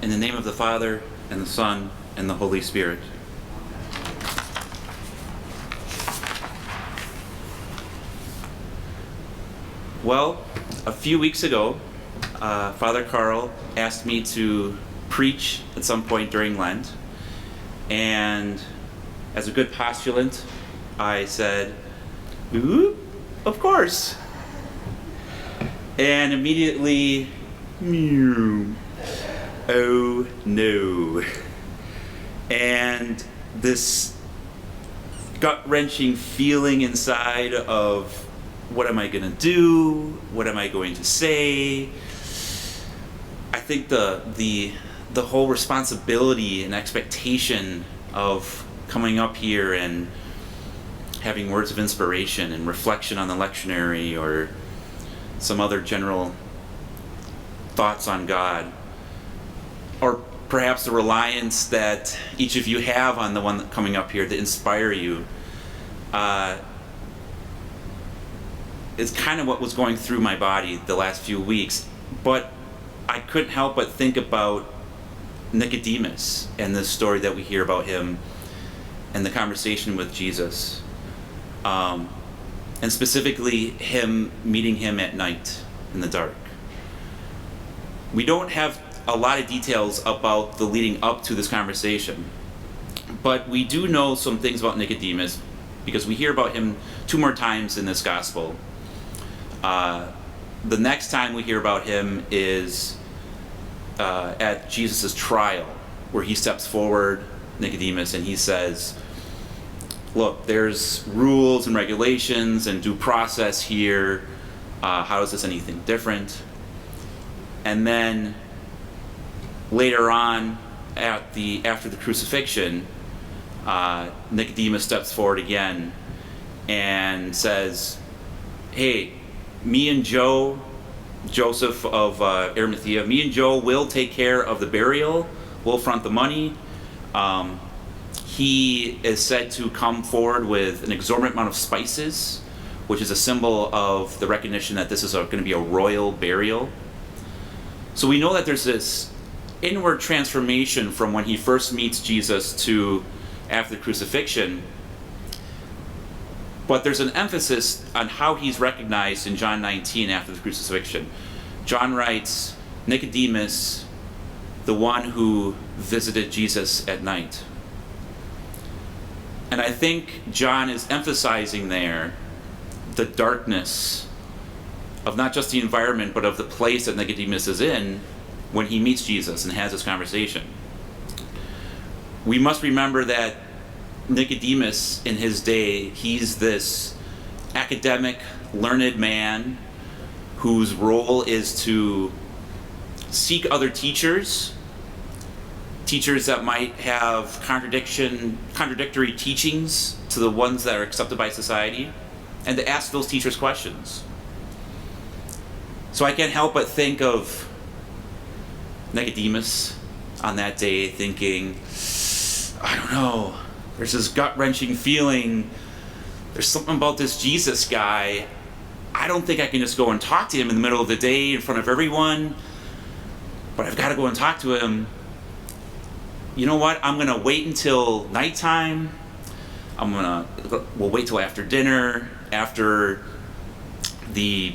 In the name of the Father, and the Son, and the Holy Spirit. Well, a few weeks ago, Father Carl asked me to preach at some point during Lent, and as a good postulant, I said, "Ooh, of course." And immediately, oh no. And this gut-wrenching feeling inside of, what am I going to do? What am I going to say? I think the whole responsibility and expectation of coming up here and having words of inspiration and reflection on the lectionary or some other general thoughts on God, or perhaps the reliance that each of you have on the one coming up here to inspire you, is kind of what was going through my body the last few weeks. But I couldn't help but think about Nicodemus and the story that we hear about him and the conversation with Jesus, and specifically him meeting him at night in the dark. We don't have a lot of details about the leading up to this conversation, but we do know some things about Nicodemus because we hear about him 2 more times in this gospel. The next time we hear about him is at Jesus' trial, where he steps forward, Nicodemus, and he says, "Look, there's rules and regulations and due process here. How is this anything different?" And then later on, after the crucifixion, Nicodemus steps forward again and says, "Hey, me and Joseph of Arimathea, me and Joe will take care of the burial. We'll front the money." He is said to come forward with an exorbitant amount of spices, which is a symbol of the recognition that this is going to be a royal burial. So we know that there's this inward transformation from when he first meets Jesus to after the crucifixion. But there's an emphasis on how he's recognized in John 19 after the crucifixion. John writes, "Nicodemus, the one who visited Jesus at night." And I think John is emphasizing there the darkness of not just the environment, but of the place that Nicodemus is in when he meets Jesus and has this conversation. We must remember that Nicodemus, in his day, he's this academic, learned man whose role is to seek other teachers that might have contradictory teachings to the ones that are accepted by society, and to ask those teachers questions. So I can't help but think of Nicodemus on that day thinking, I don't know, there's this gut-wrenching feeling, there's something about this Jesus guy. I don't think I can just go and talk to him in the middle of the day in front of everyone, but I've got to go and talk to him. You know what? I'm going to wait until nighttime. We'll wait till after dinner, after the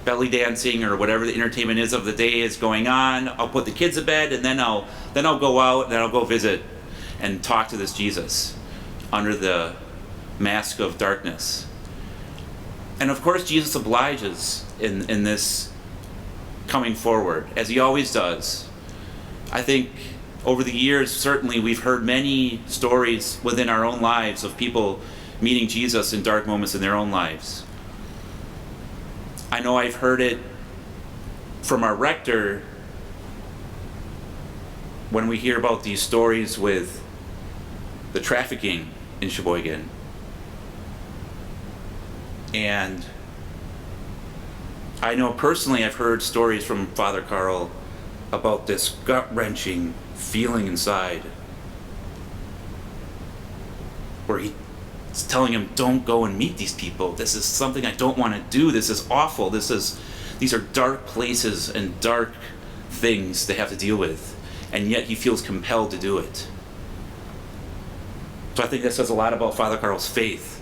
belly dancing or whatever the entertainment is of the day is going on. I'll put the kids to bed, and then I'll go out, and then I'll go visit and talk to this Jesus under the mask of darkness. And of course, Jesus obliges in this coming forward, as he always does. I think over the years, certainly, we've heard many stories within our own lives of people meeting Jesus in dark moments in their own lives. I know I've heard it from our rector when we hear about these stories with the trafficking in Sheboygan. And I know personally I've heard stories from Father Carl about this gut-wrenching feeling inside where he's telling him, don't go and meet these people. This is something I don't want to do. This is awful. These are dark places and dark things they have to deal with. and yet he feels compelled to do it. So I think that says a lot about Father Carl's faith.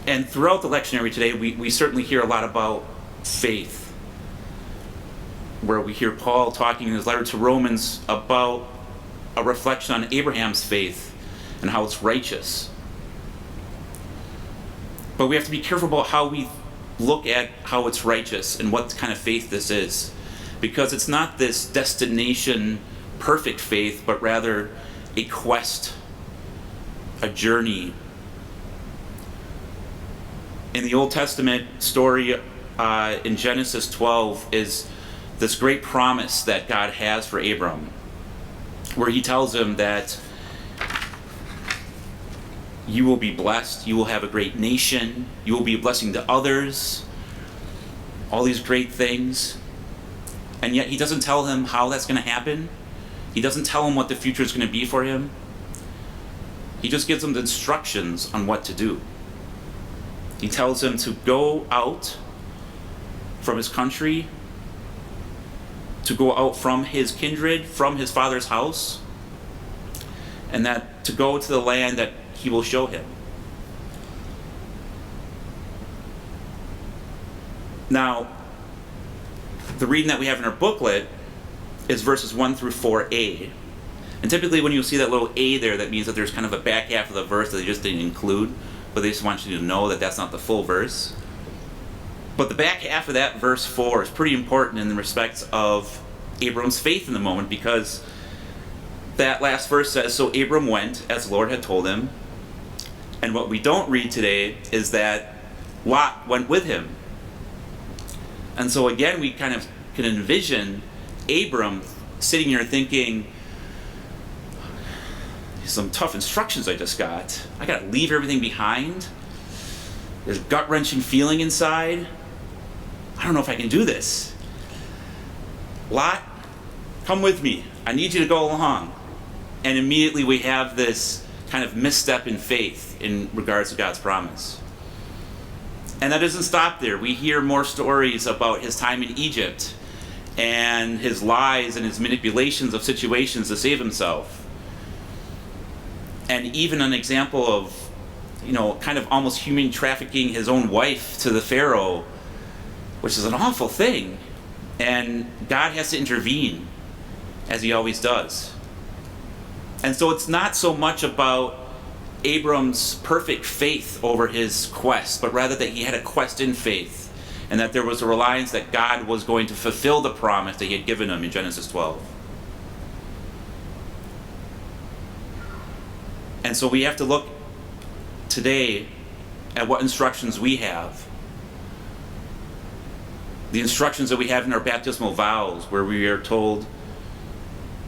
And throughout the lectionary today, we certainly hear a lot about faith, where we hear Paul talking in his letter to Romans about a reflection on Abraham's faith and how it's righteous. But we have to be careful about how we look at how it's righteous and what kind of faith this is, because it's not this destination perfect faith, but rather a quest, a journey. In the Old Testament story in Genesis 12 is this great promise that God has for Abram, where he tells him that you will be blessed, you will have a great nation, you will be a blessing to others, all these great things. And yet he doesn't tell him how that's going to happen. He doesn't tell him what the future is going to be for him. He just gives him the instructions on what to do. He tells him to go out from his country, to go out from his kindred, from his father's house, and that to go to the land that he will show him. Now, the reading that we have in our booklet is verses 1 through 4a. And typically when you see that little a there, that means that there's kind of a back half of the verse that they just didn't include, but they just want you to know that that's not the full verse. But the back half of that verse 4 is pretty important in the respects of Abram's faith in the moment, because that last verse says, "So Abram went as the Lord had told him." And what we don't read today is that Lot went with him. And so again, we kind of can envision Abram sitting here thinking, some tough instructions I just got. I got to leave everything behind. There's a gut-wrenching feeling inside. I don't know if I can do this. Lot, come with me. I need you to go along. And immediately we have this kind of misstep in faith in regards to God's promise. And that doesn't stop there. We hear more stories about his time in Egypt and his lies and his manipulations of situations to save himself. And even an example of, kind of almost human trafficking his own wife to the Pharaoh, which is an awful thing. And God has to intervene, as he always does. And so it's not so much about Abram's perfect faith over his quest, but rather that he had a quest in faith, and that there was a reliance that God was going to fulfill the promise that he had given him in Genesis 12. And so we have to look today at what instructions we have. The instructions that we have in our baptismal vows, where we are told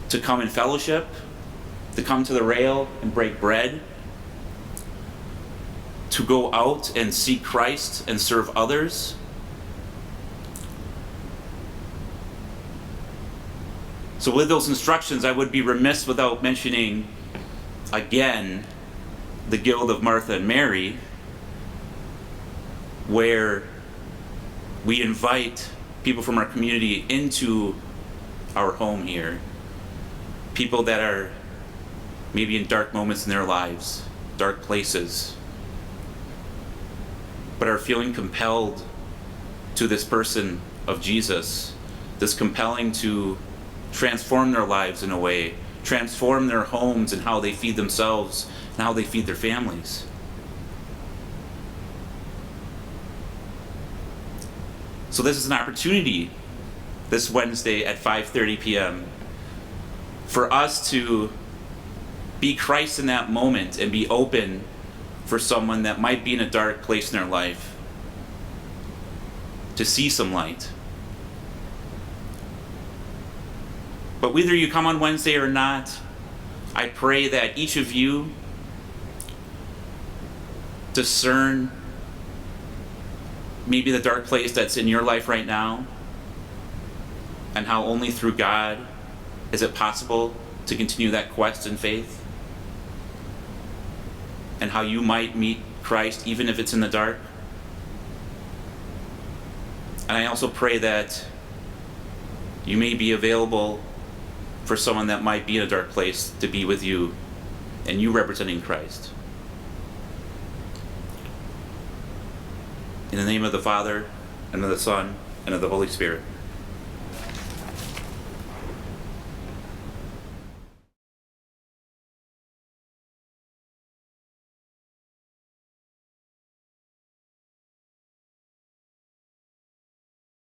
to come in fellowship, to come to the rail and break bread, to go out and seek Christ and serve others. So with those instructions, I would be remiss without mentioning again the Guild of Martha and Mary, where we invite people from our community into our home here. People that are maybe in dark moments in their lives, dark places, but are feeling compelled to this person of Jesus, this compelling to transform their lives in a way, transform their homes and how they feed themselves and how they feed their families. So this is an opportunity this Wednesday at 5:30 p.m. for us to be Christ in that moment and be open for someone that might be in a dark place in their life to see some light. But whether you come on Wednesday or not, I pray that each of you discern maybe the dark place that's in your life right now, and how only through God is it possible to continue that quest in faith, and how you might meet Christ even if it's in the dark. And I also pray that You may be available for someone that might be in a dark place to be with you, and you representing Christ. In the name of the Father, and of the Son, and of the Holy Spirit.